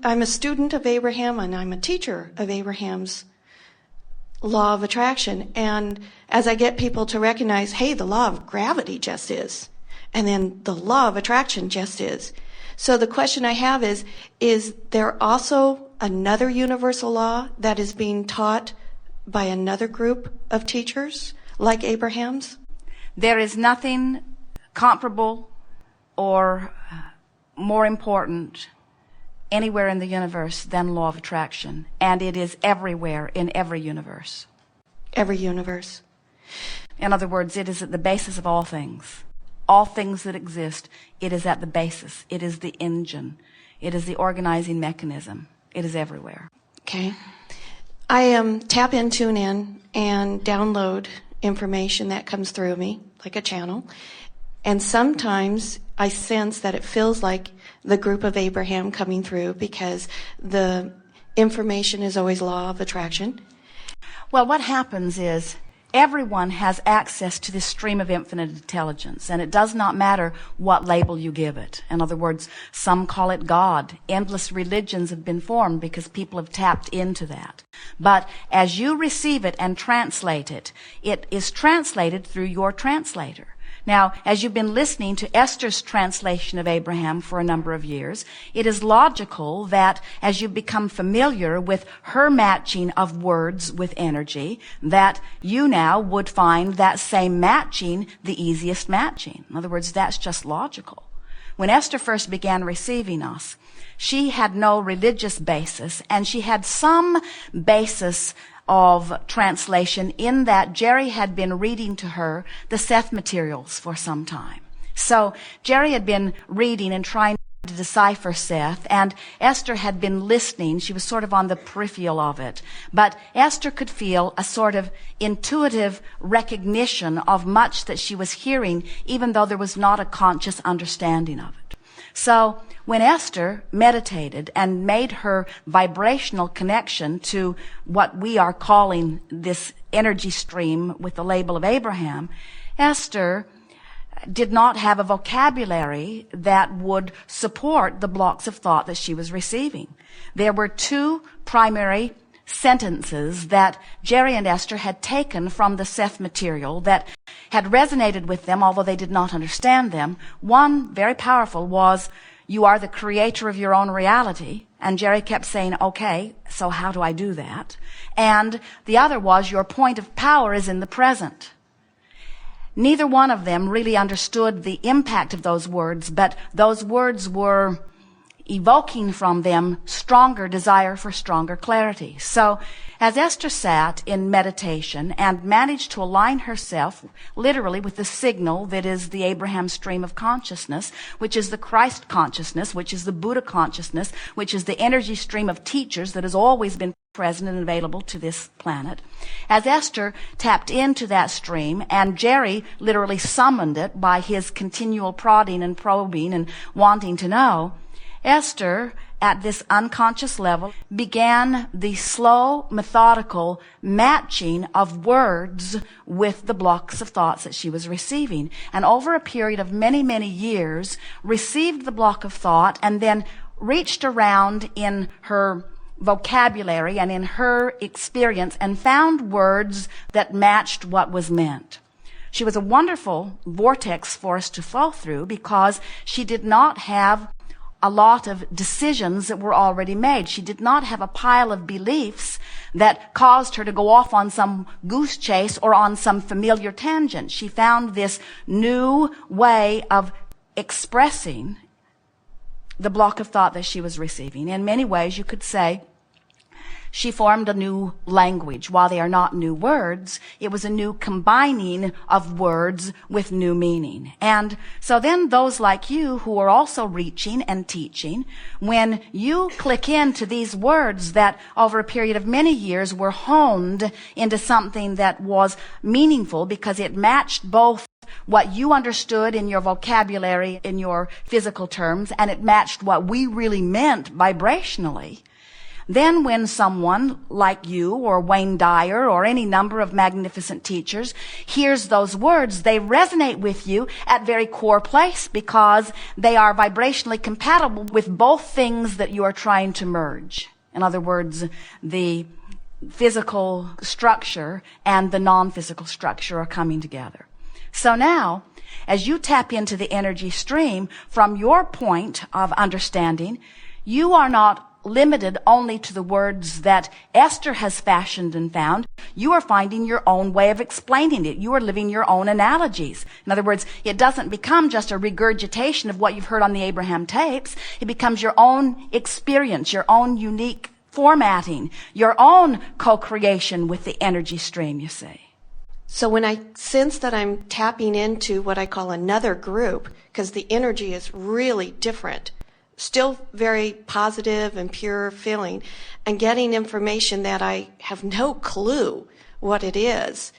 I'm a student of Abraham, and I'm a teacher of Abraham's law of attraction. And as I get people to recognize, hey, the law of gravity just is, and then the law of attraction just is. So the question I have is there also another universal law that is being taught by another group of teachers like Abraham's? There is nothing comparable or more important anywhere in the universe than law of attraction, and it is everywhere in every universe. Every universe. In other words, it is at the basis of all things. All things that exist, it is at the basis. It is the engine. It is the organizing mechanism. It is everywhere. Okay. I tap in, tune in, and download information that comes through me, like a channel. And sometimes I sense that it feels like the group of Abraham coming through because the information is always law of attraction. Well, what happens is everyone has access to this stream of infinite intelligence, and it does not matter what label you give it. In other words, some call it God. Endless religions have been formed because people have tapped into that. But as you receive it and translate it, it is translated through your translator. Now, as you've been listening to Esther's translation of Abraham for a number of years, it is logical that as you become familiar with her matching of words with energy, that you now would find that same matching the easiest matching. In other words, that's just logical. When Esther first began receiving us, she had no religious basis, and she had some basis of translation in that Jerry had been reading to her the Seth materials for some time. So Jerry had been reading and trying to decipher Seth, and Esther had been listening. She was sort of on the peripheral of it. But Esther could feel a sort of intuitive recognition of much that she was hearing, even though there was not a conscious understanding of it. So when Esther meditated and made her vibrational connection to what we are calling this energy stream with the label of Abraham, Esther did not have a vocabulary that would support the blocks of thought that she was receiving. There were two primary sentences that Jerry and Esther had taken from the Seth material that had resonated with them, although they did not understand them. One, very powerful, was, "You are the creator of your own reality." And Jerry kept saying, "Okay, so how do I do that?" And the other was, "Your point of power is in the present." Neither one of them really understood the impact of those words, but those words were evoking from them stronger desire for stronger clarity. So as Esther sat in meditation and managed to align herself literally with the signal that is the Abraham stream of consciousness, which is the Christ consciousness, which is the Buddha consciousness, which is the energy stream of teachers that has always been present and available to this planet. As Esther tapped into that stream, and Jerry literally summoned it by his continual prodding and probing and wanting to know, Esther, at this unconscious level, began the slow, methodical matching of words with the blocks of thoughts that she was receiving. And over a period of many, many years, received the block of thought and then reached around in her vocabulary and in her experience and found words that matched what was meant. She was a wonderful vortex for us to flow through because she did not have a lot of decisions that were already made. She did not have a pile of beliefs that caused her to go off on some goose chase or on some familiar tangent. She found this new way of expressing the block of thought that she was receiving. In many ways, you could say she formed a new language. While they are not new words, it was a new combining of words with new meaning. And so then those like you who are also reaching and teaching, when you click into these words that over a period of many years were honed into something that was meaningful because it matched both what you understood in your vocabulary, in your physical terms, and it matched what we really meant vibrationally, Then when someone like you or Wayne Dyer or any number of magnificent teachers hears those words, they resonate with you at very core place because they are vibrationally compatible with both things that you are trying to merge. In other words, the physical structure and the non-physical structure are coming together. So now, as you tap into the energy stream from your point of understanding, you are not limited only to the words that Esther has fashioned and found. You are finding your own way of explaining it. You are living your own analogies. In other words, it doesn't become just a regurgitation of what you've heard on the Abraham tapes. It becomes your own experience, your own unique formatting, your own co-creation with the energy stream, you see. So when I sense that I'm tapping into what I call another group, because the energy is really different, still very positive and pure feeling, and getting information that I have no clue what it is.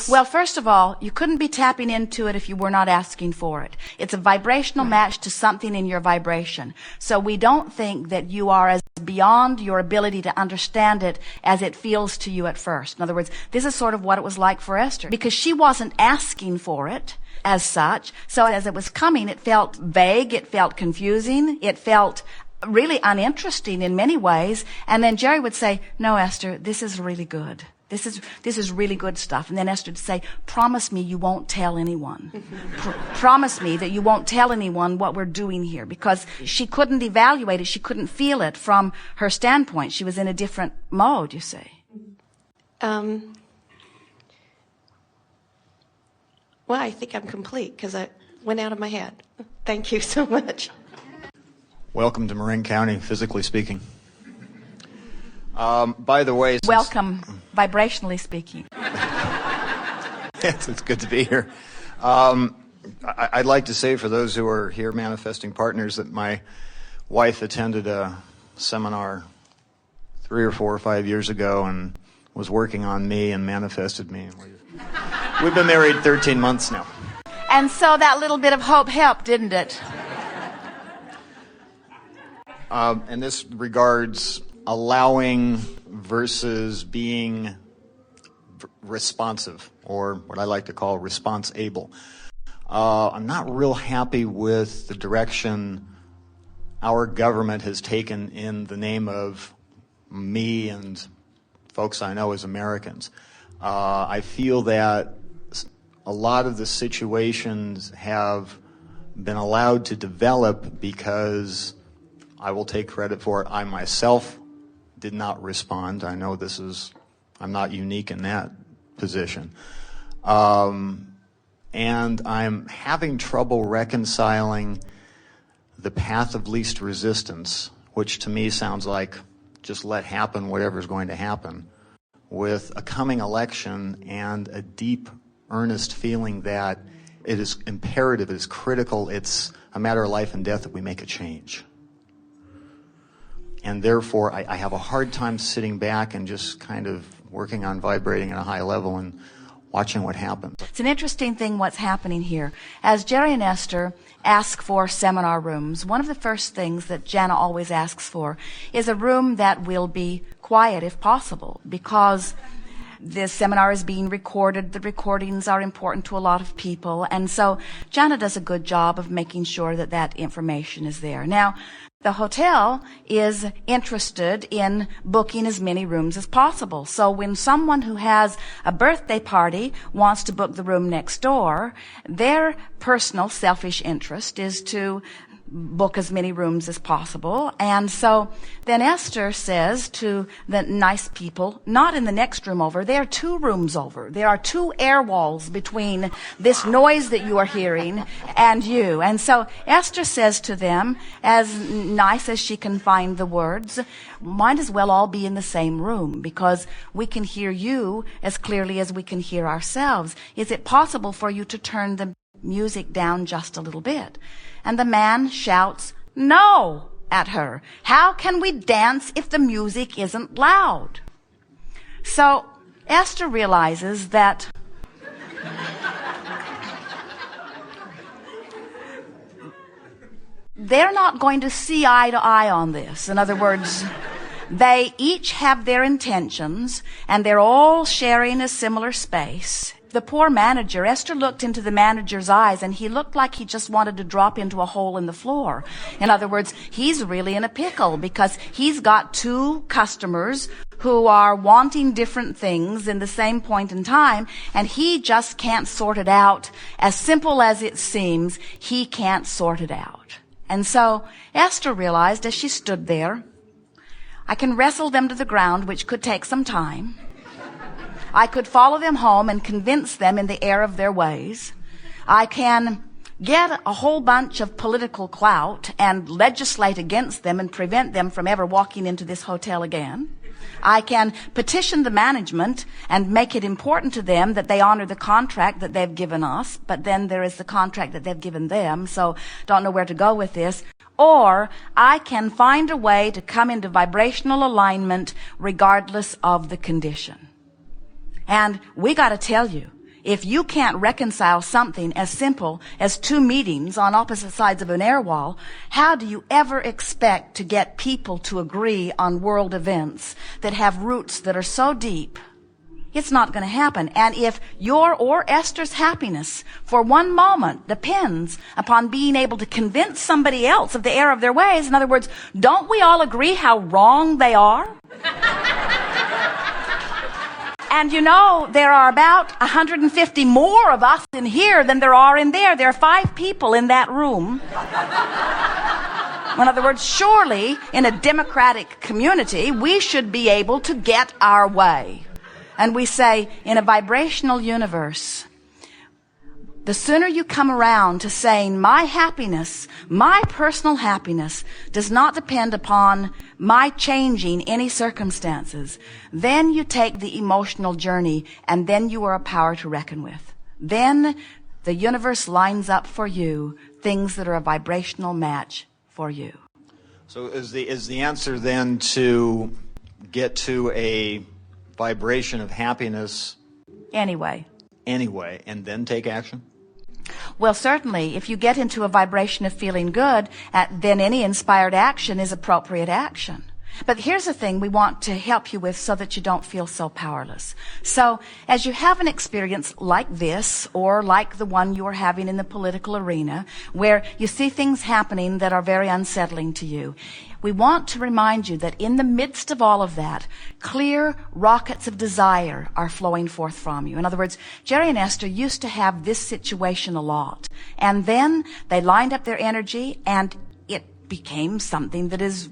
Well, first of all, you couldn't be tapping into it if you were not asking for it. It's a vibrational match to something in your vibration. So we don't think that you are as beyond your ability to understand it as it feels to you at first. In other words, this is sort of what it was like for Esther, because she wasn't asking for it as such. So as it was coming, it felt vague, it felt confusing, it felt really uninteresting in many ways. And then Jerry would say, "No, Esther, this is really good. This is really good stuff." And then Esther would say, "Promise me you won't tell anyone. Promise me that you won't tell anyone what we're doing here," because she couldn't evaluate it. She couldn't feel it from her standpoint. She was in a different mode, you see. Well, I think I'm complete because it went out of my head. Thank you so much. Welcome to Marin County, physically speaking. By the way... Welcome, vibrationally speaking. It's good to be here. I'd like to say for those who are here manifesting partners that my wife attended a seminar 3 or 4 or 5 years ago and was working on me and manifested me. We've been married 13 months now. And so that little bit of hope helped, didn't it? And this regards allowing versus being responsive, or what I like to call response-able. I'm not real happy with the direction our government has taken in the name of me and folks I know as Americans. I feel that a lot of the situations have been allowed to develop because I will take credit for it. I myself did not respond. I know I'm not unique in that position. And I'm having trouble reconciling the path of least resistance, which to me sounds like just let happen whatever's going to happen, with a coming election and a deep, earnest feeling that it is imperative, it is critical, it's a matter of life and death that we make a change. And therefore, I have a hard time sitting back and just kind of working on vibrating at a high level and watching what happens. It's an interesting thing what's happening here. As Jerry and Esther ask for seminar rooms, one of the first things that Jana always asks for is a room that will be quiet if possible, because this seminar is being recorded. The recordings are important to a lot of people. And so Jana does a good job of making sure that that information is there. Now, the hotel is interested in booking as many rooms as possible. So when someone who has a birthday party wants to book the room next door, their personal selfish interest is to book as many rooms as possible. And so then Esther says to the nice people, not in the next room over, there are 2 rooms over. There are 2 air walls between this noise that you are hearing and you. And so Esther says to them, as nice as she can find the words, might as well all be in the same room because we can hear you as clearly as we can hear ourselves. Is it possible for you to turn the music down just a little bit? And the man shouts, "No," at her. "How can we dance if the music isn't loud?" So Esther realizes that they're not going to see eye to eye on this. In other words, They each have their intentions, and they're all sharing a similar space. The poor manager, Esther looked into the manager's eyes, and he looked like he just wanted to drop into a hole in the floor. In other words, he's really in a pickle because he's got two customers who are wanting different things in the same point in time, and he just can't sort it out. As simple as it seems, he can't sort it out. And so Esther realized as she stood there, I can wrestle them to the ground, which could take some time. I could follow them home and convince them in the error of their ways. I can get a whole bunch of political clout and legislate against them and prevent them from ever walking into this hotel again. I can petition the management and make it important to them that they honor the contract that they've given us, but then there is the contract that they've given them, so don't know where to go with this. Or I can find a way to come into vibrational alignment regardless of the condition. And we got to tell you, if you can't reconcile something as simple as two meetings on opposite sides of an air wall, how do you ever expect to get people to agree on world events that have roots that are so deep? It's not going to happen. And if your or Esther's happiness for one moment depends upon being able to convince somebody else of the error of their ways, in other words, don't we all agree how wrong they are? And you know, there are about 150 more of us in here than there are in there. There are 5 people in that room. In other words, surely in a democratic community, we should be able to get our way. And we say, in a vibrational universe, the sooner you come around to saying my happiness, my personal happiness, does not depend upon my changing any circumstances, then you take the emotional journey, and then you are a power to reckon with. Then the universe lines up for you things that are a vibrational match for you. So is the answer then to get to a vibration of happiness Anyway, and then take action? well, certainly, if you get into a vibration of feeling good, then any inspired action is appropriate action. But here's the thing we want to help you with so that you don't feel so powerless. So, as you have an experience like this, or like the one you are having in the political arena, where you see things happening that are very unsettling to you, we want to remind you that in the midst of all of that, clear rockets of desire are flowing forth from you. In other words, Jerry and Esther used to have this situation a lot. And then they lined up their energy, and it became something that is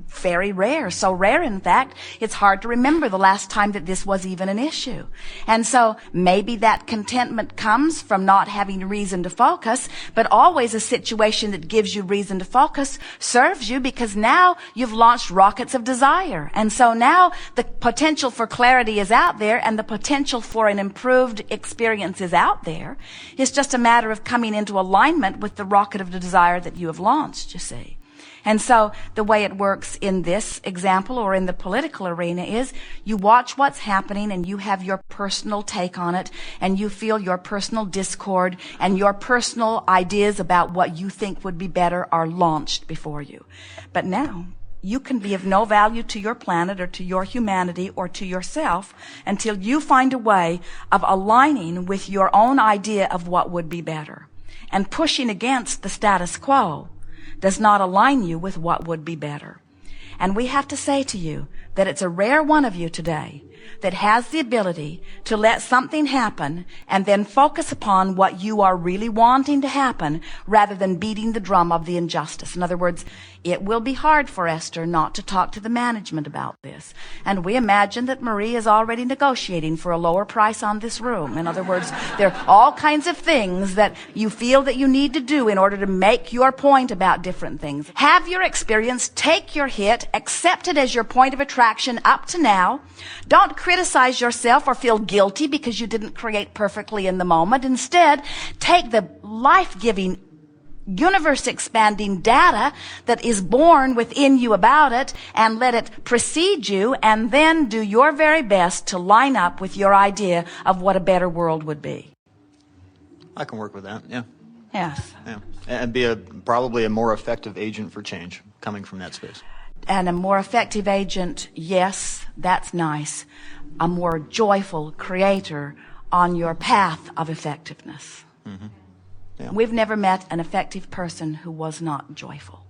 very rare. So rare, in fact, it's hard to remember the last time that this was even an issue. And so maybe that contentment comes from not having reason to focus, but always a situation that gives you reason to focus serves you, because now you've launched rockets of desire. And so now the potential for clarity is out there, and the potential for an improved experience is out there. It's just a matter of coming into alignment with the rocket of desire that you have launched, you see. And so the way it works in this example or in the political arena is you watch what's happening and you have your personal take on it, and you feel your personal discord, and your personal ideas about what you think would be better are launched before you. But now you can be of no value to your planet or to your humanity or to yourself until you find a way of aligning with your own idea of what would be better. And pushing against the status quo does not align you with what would be better. And we have to say to you that it's a rare one of you today that has the ability to let something happen and then focus upon what you are really wanting to happen rather than beating the drum of the injustice. In other words, it will be hard for Esther not to talk to the management about this. And we imagine that Marie is already negotiating for a lower price on this room. In other words, there are all kinds of things that you feel that you need to do in order to make your point about different things. Have your experience, take your hit, accept it as your point of attraction up to now. Don't criticize yourself or feel guilty because you didn't create perfectly in the moment. Instead, take the life-giving, universe-expanding data that is born within you about it and let it precede you, and then do your very best to line up with your idea of what a better world would be. I can work with that, yeah. Yes. Yeah. And be probably a more effective agent for change coming from that space. and a more effective agent, yes, that's nice. A more joyful creator on your path of effectiveness. Mm-hmm. Yeah. We've never met an effective person who was not joyful.